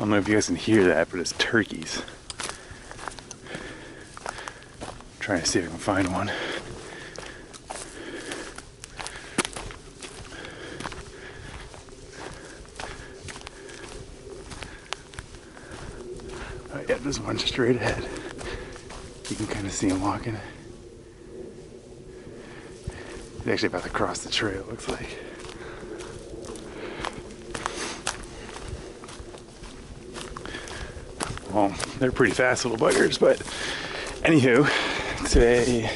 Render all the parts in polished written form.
don't know if you guys can hear that, but it's turkeys. I'm trying to see if I can find one. Oh yeah, there's one straight ahead. You can kind of see him walking. He's actually about to cross the trail, looks like. Well, they're pretty fast little buggers, but anywho, today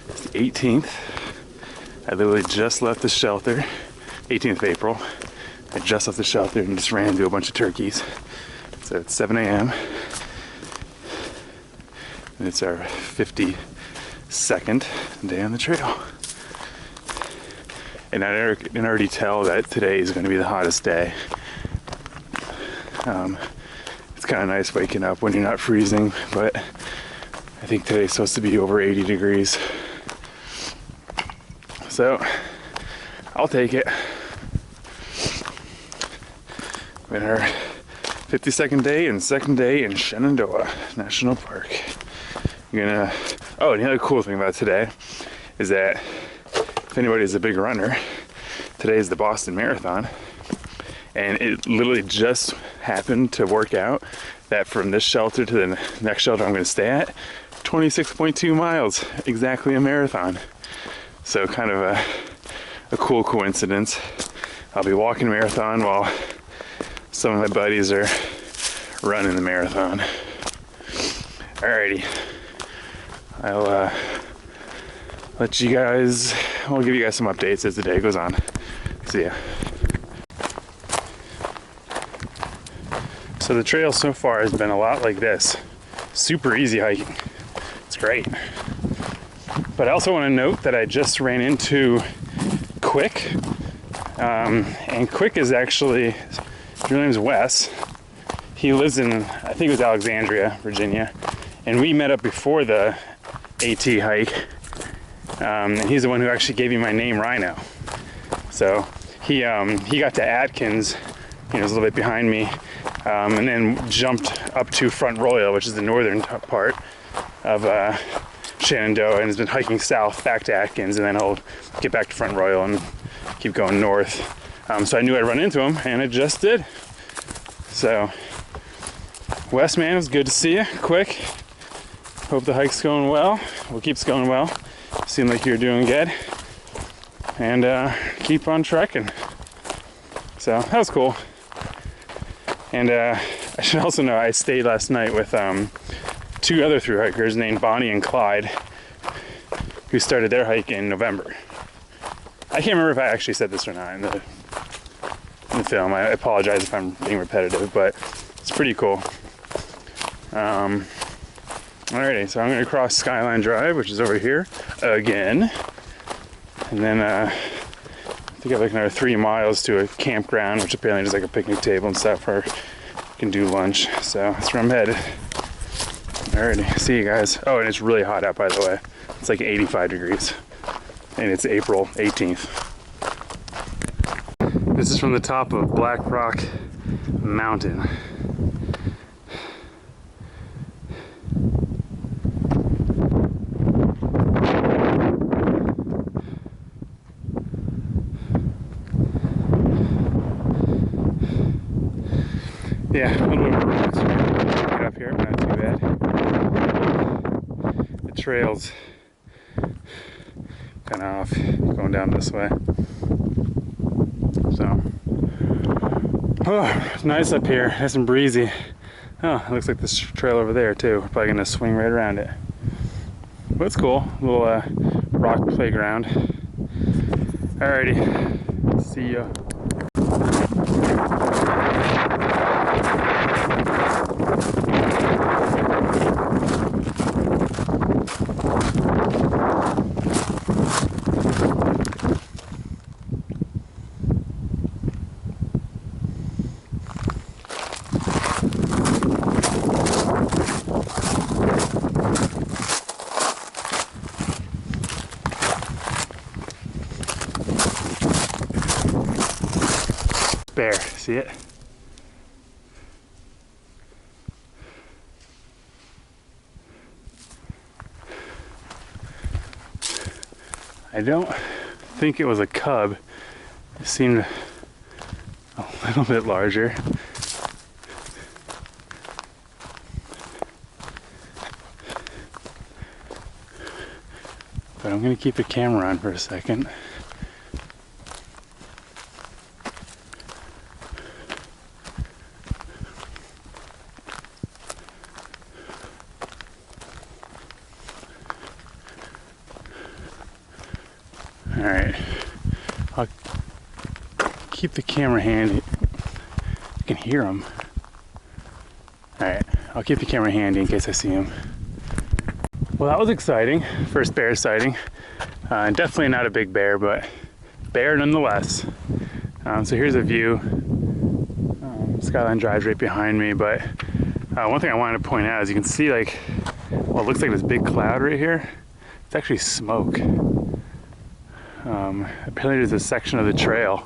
is the 18th. I literally just left the shelter, 18th of April. I just left the shelter and just ran into a bunch of turkeys. So it's 7 a.m. and it's our 52nd day on the trail. And I can already tell that today is going to be the hottest day. It's kind of nice waking up when you're not freezing, but I think today's supposed to be over 80 degrees. So I'll take it. We're in our 52nd day and second day in Shenandoah National Park. Oh, and the other cool thing about today is that if anybody's a big runner, today is the Boston Marathon. And it literally just happened to work out that from this shelter to the next shelter I'm going to stay at, 26.2 miles, exactly a marathon. So kind of a cool coincidence. I'll be walking a marathon while some of my buddies are running the marathon. Alrighty, I'll let you guys, I'll give you guys some updates as the day goes on. See ya. So the trail so far has been a lot like this. Super easy hiking. It's great. But I also want to note that I just ran into Quick. And Quick is actually, his name's Wes. He lives in, I think it was Alexandria, Virginia. And we met up before the AT hike. And he's the one who actually gave me my name, Rhino. So he got to Atkins, he was a little bit behind me. And then jumped up to Front Royal, which is the northern part of Shenandoah, and has been hiking south back to Atkins, and then he'll get back to Front Royal and keep going north. So I knew I'd run into him, and it just did. So, Wes, man, it was good to see you. Quick. Hope the hike's going well. Well, keeps going well. Seem like you're doing good. And keep on trekking. So, that was cool. And I should also know I stayed last night with two other thru hikers named Bonnie and Clyde, who started their hike in November. I can't remember if I actually said this or not in the film. I apologize if I'm being repetitive, but it's pretty cool. Alrighty, so I'm going to cross Skyline Drive, which is over here again. And then I think I have like another 3 miles to a campground, which apparently is like a picnic table and stuff where you can do lunch. So that's where I'm headed. Alrighty, see you guys. Oh, and it's really hot out, by the way. It's like 85 degrees. And it's April 18th. This is from the top of Black Rock Mountain. Yeah, a little bit of a road get up here, but not too bad. The trail's kind of off, going down this way. So, oh, it's nice up here, nice and breezy. Oh, it looks like this trail over there too. We're probably gonna swing right around it. But it's cool, a little rock playground. Alrighty, see ya. Bear, see it? I don't think it was a cub. It seemed a little bit larger. But I'm gonna keep the camera on for a second. All right, I'll keep the camera handy. You can hear him. All right, I'll keep the camera handy in case I see him. Well, that was exciting. First bear sighting. Definitely not a big bear, but bear nonetheless. So here's a view. Skyline Drive's right behind me, but one thing I wanted to point out is you can see like, well, it looks like this big cloud right here. It's actually smoke. Apparently there's a section of the trail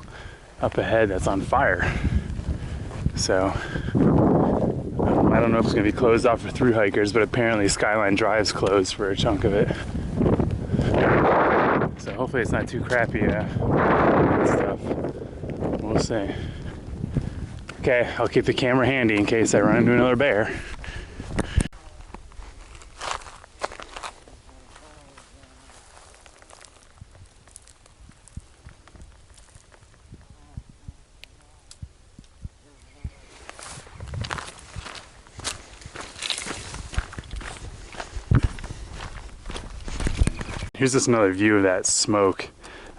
up ahead that's on fire. So I don't know if it's going to be closed off for thru hikers, but apparently Skyline Drive's closed for a chunk of it. So hopefully it's not too crappy stuff. We'll see. Okay, I'll keep the camera handy in case I run into another bear. Here's just another view of that smoke.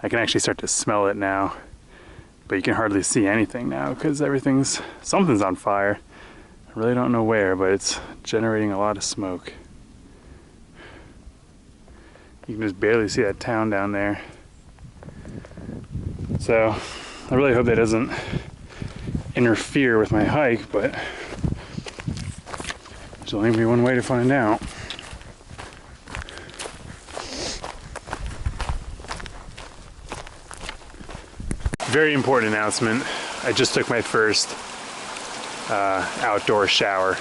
I can actually start to smell it now, but you can hardly see anything now because something's on fire. I really don't know where, but it's generating a lot of smoke. You can just barely see that town down there. So I really hope that doesn't interfere with my hike, but there's only gonna be one way to find out. Very important announcement. I just took my first outdoor shower.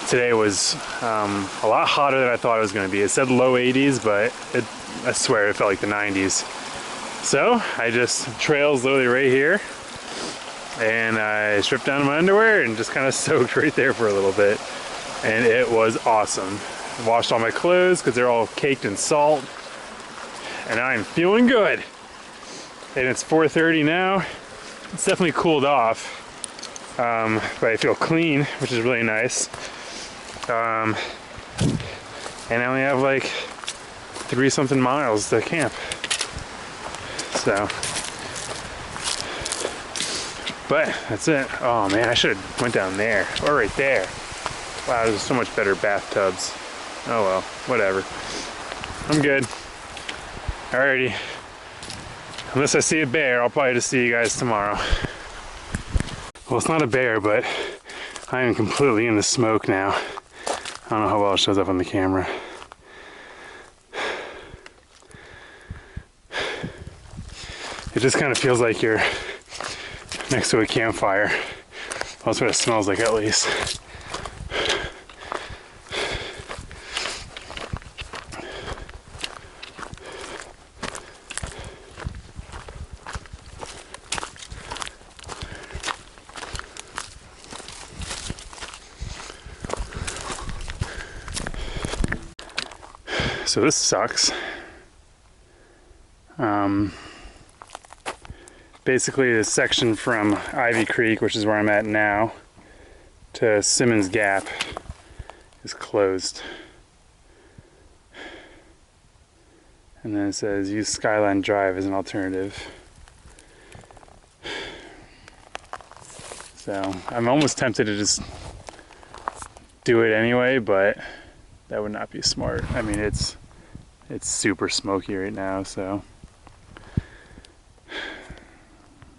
Today was a lot hotter than I thought it was going to be. It said low 80s, but I swear it felt like the 90s. So I just, trail's literally right here, and I stripped down my underwear and just kind of soaked right there for a little bit, and it was awesome. I washed all my clothes because they're all caked in salt, and I'm feeling good. And it's 4:30 now. It's definitely cooled off, but I feel clean, which is really nice. And I only have like 3-something miles to camp. So, but that's it. Oh man, I should have went down there or right there. Wow, there's so much better bathtubs. Oh well, whatever. I'm good. Alrighty. Unless I see a bear, I'll probably just see you guys tomorrow. Well, it's not a bear, but I am completely in the smoke now. I don't know how well it shows up on the camera. It just kind of feels like you're next to a campfire. That's what it smells like, at least. So this sucks. Basically the section from Ivy Creek, which is where I'm at now, to Simmons Gap is closed. And then it says use Skyline Drive as an alternative. So I'm almost tempted to just do it anyway, but that would not be smart. I mean, it's super smoky right now, so.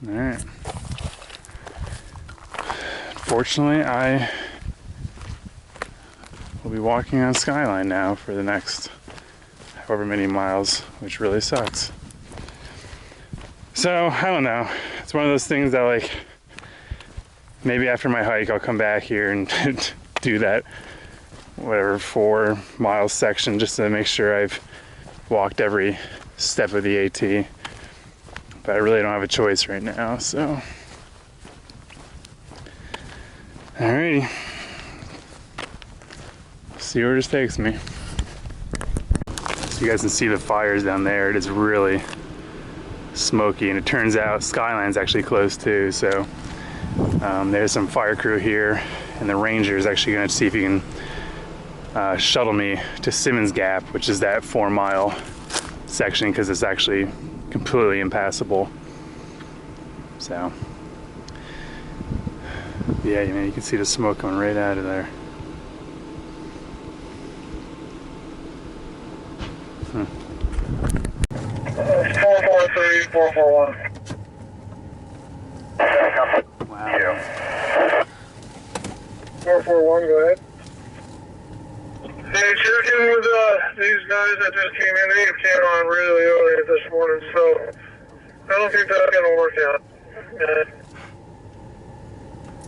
All right. Fortunately, I will be walking on Skyline now for the next however many miles, which really sucks. So, I don't know. It's one of those things that, like, maybe after my hike, I'll come back here and do that, whatever, 4 mile section just to make sure I've walked every step of the AT. But I really don't have a choice right now, so. Alrighty. See where this takes me. So you guys can see the fires down there. It is really smoky, and it turns out Skyline's actually close too, so there's some fire crew here, and the ranger is actually going to see if he can shuttle me to Simmons Gap, which is that 4-mile section, because it's actually completely impassable. So yeah, you can see the smoke coming right out of there. 443, 441. Wow. 441, go ahead. Hey, check in with these guys that just came in. They came on really early this morning, so I don't think that's going to work out.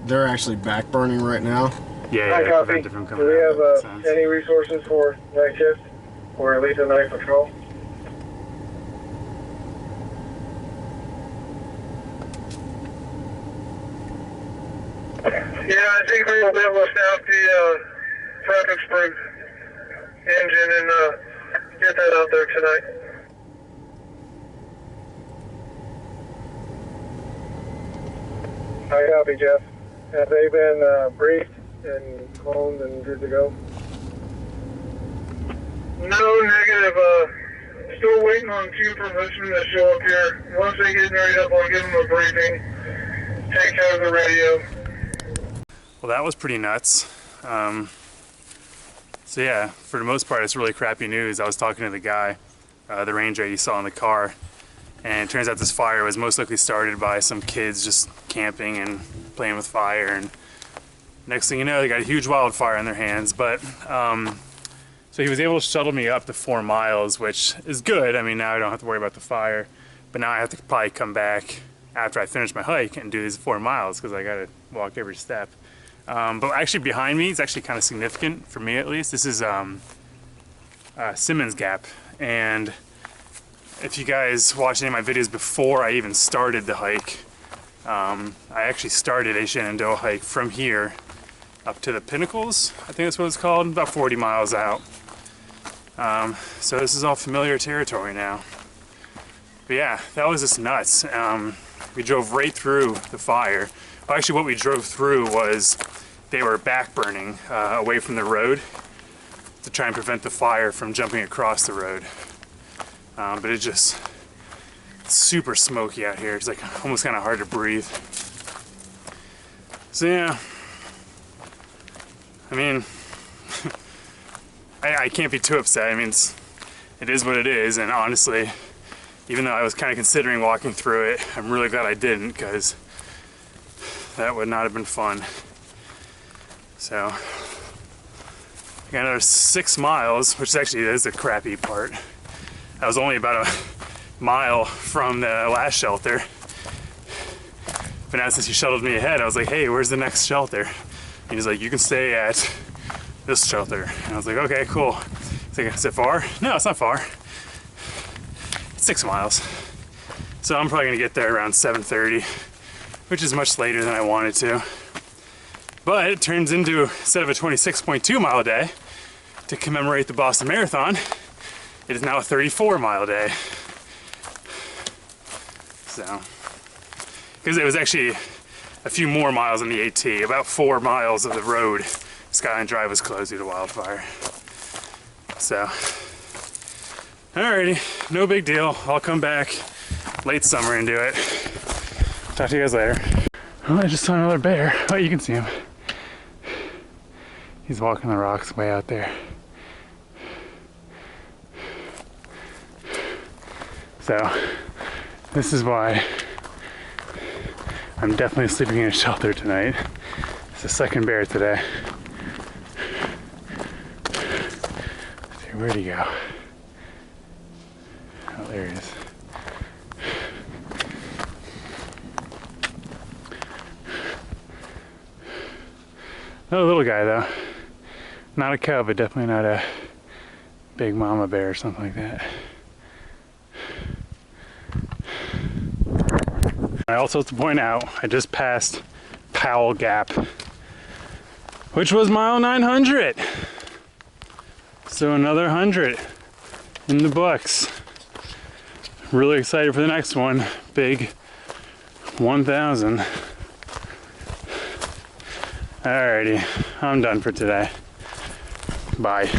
They're actually back burning right now. Yeah, I copy. from Do we have any resources for night shift, or at least a night patrol? Yeah, I think we will be able to snap the traffic spring engine and get that out there tonight. I copy, Jeff. Have they been briefed and cloned and good to go? No, negative. Still waiting on Q permission to show up here. Once they get married up, I'll give them a briefing. Take care of the radio. Well, that was pretty nuts. So yeah, for the most part, it's really crappy news. I was talking to the guy, the ranger you saw in the car, and it turns out this fire was most likely started by some kids just camping and playing with fire, and next thing you know, they got a huge wildfire in their hands. But so he was able to shuttle me up to 4 miles, which is good. I mean, now I don't have to worry about the fire, but now I have to probably come back after I finish my hike and do these 4 miles, because I gotta walk every step. But actually behind me is actually kind of significant, for me at least. This is Simmons Gap, and if you guys watched any of my videos before I even started the hike, I actually started a Shenandoah hike from here up to the Pinnacles, I think that's what it's called, about 40 miles out. So this is all familiar territory now. But yeah, that was just nuts. We drove right through the fire. Well, actually what we drove through was they were back burning away from the road to try and prevent the fire from jumping across the road. But it's super smoky out here. It's like almost kind of hard to breathe. So yeah, I mean, I can't be too upset. I mean, it is what it is, and honestly, even though I was kind of considering walking through it, I'm really glad I didn't, because that would not have been fun. So, I got another 6 miles, which actually is the crappy part. I was only about a mile from the last shelter. But now since he shuttled me ahead, I was like, hey, where's the next shelter? And he's like, you can stay at this shelter. And I was like, okay, cool. He's like, is it far? No, it's not far. It's 6 miles. So I'm probably gonna get there around 7:30, which is much later than I wanted to. But it turns into, instead of a 26.2 mile day to commemorate the Boston Marathon, it is now a 34-mile day. So, because it was actually a few more miles on the AT, about 4 miles of the road, Skyline Drive was closed due to wildfire. So, alrighty, no big deal. I'll come back late summer and do it. Talk to you guys later. Well, I just saw another bear. Oh, you can see him. He's walking the rocks way out there. So, this is why I'm definitely sleeping in a shelter tonight. It's the second bear today. Where'd he go? Oh, there he is. Another little guy though. Not a cub, but definitely not a big mama bear or something like that. I also have to point out, I just passed Powell Gap, which was mile 900. So another 100 in the books. Really excited for the next one. Big 1,000. Alrighty, I'm done for today. Bye.